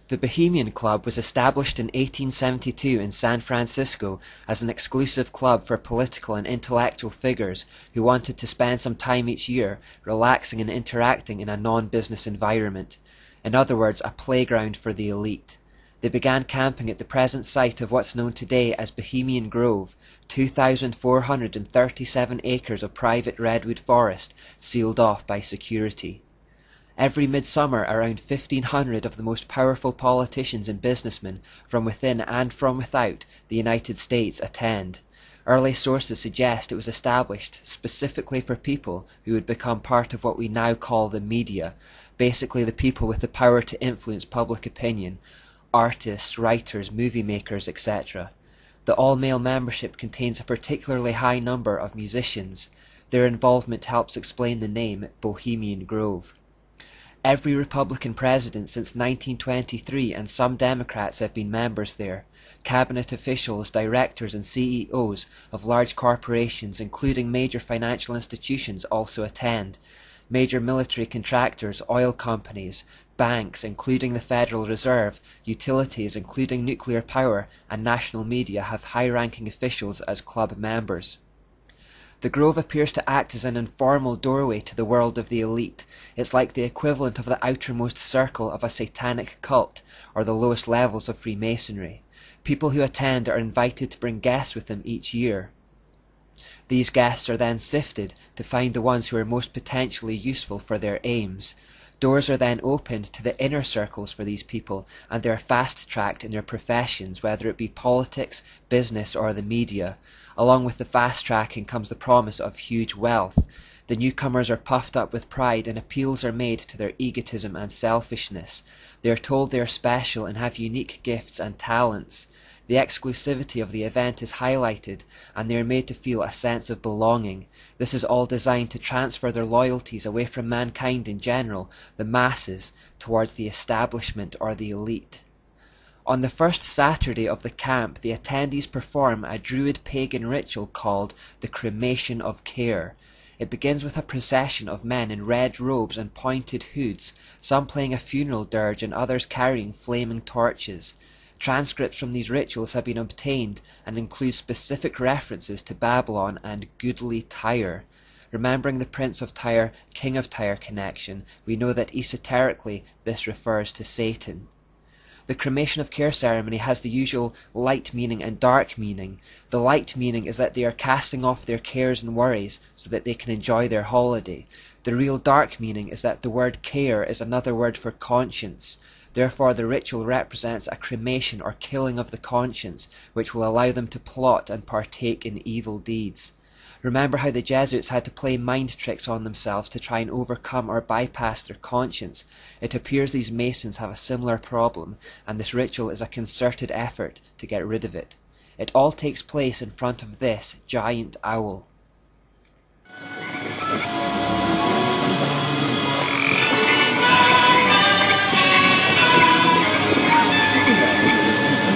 The Bohemian Club was established in 1872 in San Francisco as an exclusive club for political and intellectual figures who wanted to spend some time each year relaxing and interacting in a non-business environment. In other words, a playground for the elite. They began camping at the present site of what's known today as Bohemian Grove, 2,437 acres of private redwood forest sealed off by security. Every midsummer around 1,500 of the most powerful politicians and businessmen from within and from without the United States attend. Early sources suggest it was established specifically for people who would become part of what we now call the media, basically the people with the power to influence public opinion, artists, writers, movie makers, etc. The all-male membership contains a particularly high number of musicians. Their involvement helps explain the name Bohemian Grove. Every Republican president since 1923 and some Democrats have been members there. Cabinet officials, directors and CEOs of large corporations, including major financial institutions, also attend. Major military contractors, oil companies, banks, including the Federal Reserve, utilities, including nuclear power, and national media have high-ranking officials as club members. The Grove appears to act as an informal doorway to the world of the elite. It's like the equivalent of the outermost circle of a satanic cult, or the lowest levels of Freemasonry. People who attend are invited to bring guests with them each year. These guests are then sifted to find the ones who are most potentially useful for their aims. Doors are then opened to the inner circles for these people, and they are fast-tracked in their professions, whether it be politics, business, or the media. Along with the fast-tracking comes the promise of huge wealth. The newcomers are puffed up with pride, and appeals are made to their egotism and selfishness. They are told they are special and have unique gifts and talents. The exclusivity of the event is highlighted, and they are made to feel a sense of belonging. This is all designed to transfer their loyalties away from mankind in general, the masses, towards the establishment or the elite. On the first Saturday of the camp, the attendees perform a Druid pagan ritual called the Cremation of Care. It begins with a procession of men in red robes and pointed hoods, some playing a funeral dirge and others carrying flaming torches. Transcripts from these rituals have been obtained and include specific references to Babylon and goodly Tyre. Remembering the Prince of Tyre, King of Tyre connection, we know that esoterically this refers to Satan. The cremation of care ceremony has the usual light meaning and dark meaning. The light meaning is that they are casting off their cares and worries so that they can enjoy their holiday. The real dark meaning is that the word care is another word for conscience. Therefore the ritual represents a cremation or killing of the conscience, which will allow them to plot and partake in evil deeds. Remember how the Jesuits had to play mind tricks on themselves to try and overcome or bypass their conscience. It appears these Masons have a similar problem, and this ritual is a concerted effort to get rid of it. It all takes place in front of this giant owl.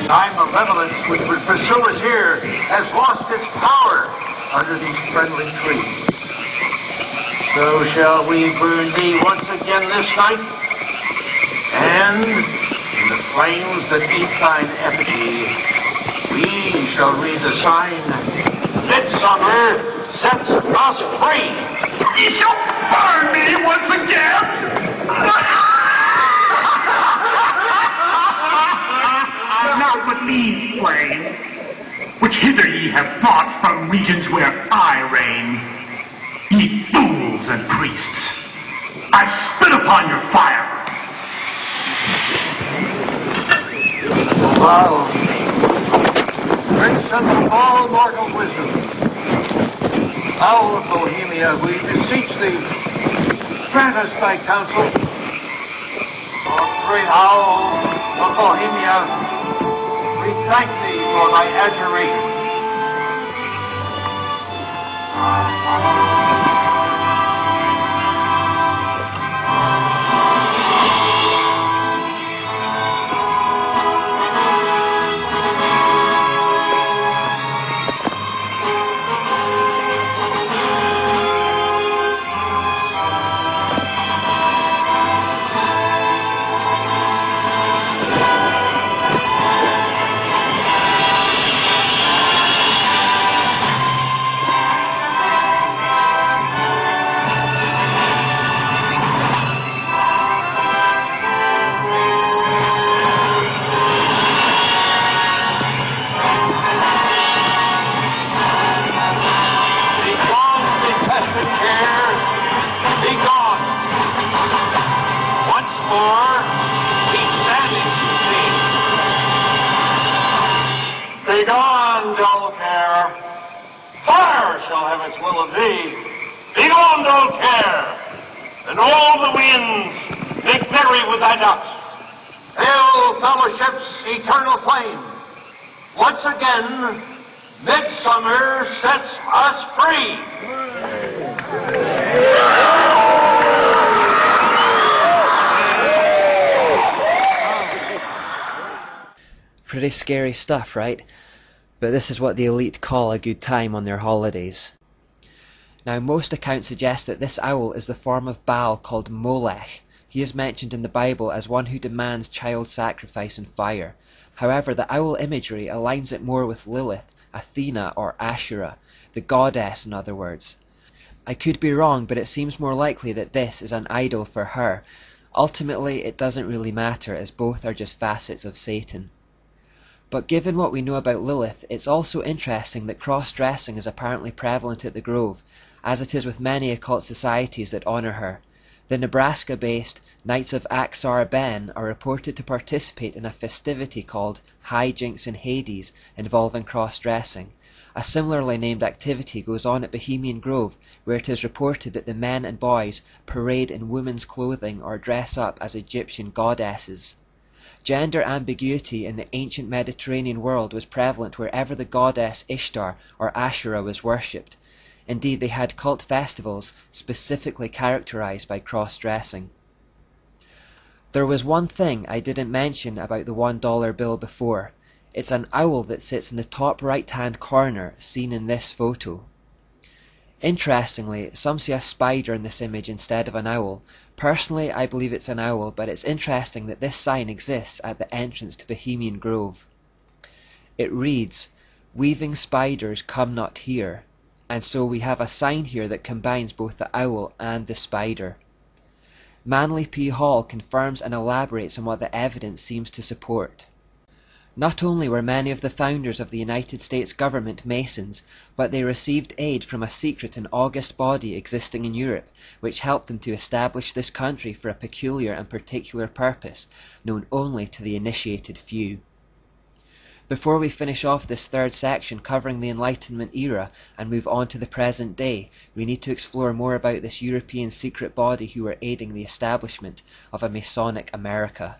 Time malevolence which would pursue us here has lost its power under these friendly trees. So shall we burn thee once again this night, and in the flames that eat thine effigy, we shall read the sign, Midsummer sets us free. Ye shall burn me once again. Not with these flames, which hither ye have brought from regions where I reign. Ye fools and priests, I spit upon your fire. Wow. Great son of all mortal wisdom, Owl of Bohemia, we beseech thee, grant us thy counsel. O great Owl of Bohemia, we thank thee for thy adjuration. Begone, dull care. Fire shall have its will of thee. Begone, dull care. And all the winds make merry with thy dust. Hail, fellowship's eternal flame. Once again, midsummer sets us free. Pretty scary stuff, right? But this is what the elite call a good time on their holidays. Now, most accounts suggest that this owl is the form of Baal called Molech. He is mentioned in the Bible as one who demands child sacrifice and fire. However, the owl imagery aligns it more with Lilith, Athena, or Asherah, the goddess in other words. I could be wrong, but it seems more likely that this is an idol for her. Ultimately, it doesn't really matter, as both are just facets of Satan. But given what we know about Lilith, it's also interesting that cross-dressing is apparently prevalent at the Grove, as it is with many occult societies that honour her. The Nebraska-based Knights of Aksar Ben are reported to participate in a festivity called High Jinks in Hades involving cross-dressing. A similarly named activity goes on at Bohemian Grove, where it is reported that the men and boys parade in women's clothing or dress up as Egyptian goddesses. Gender ambiguity in the ancient Mediterranean world was prevalent wherever the goddess Ishtar or Asherah was worshipped. Indeed, they had cult festivals specifically characterized by cross-dressing. There was one thing I didn't mention about the $1 bill before. It's an owl that sits in the top right-hand corner, seen in this photo. Interestingly, some see a spider in this image instead of an owl. Personally, I believe it's an owl, but it's interesting that this sign exists at the entrance to Bohemian Grove. It reads, "Weaving spiders come not here," and so we have a sign here that combines both the owl and the spider. Manly P. Hall confirms and elaborates on what the evidence seems to support. Not only were many of the founders of the United States government Masons, but they received aid from a secret and august body existing in Europe, which helped them to establish this country for a peculiar and particular purpose, known only to the initiated few. Before we finish off this third section covering the Enlightenment era and move on to the present day, we need to explore more about this European secret body who were aiding the establishment of a Masonic America.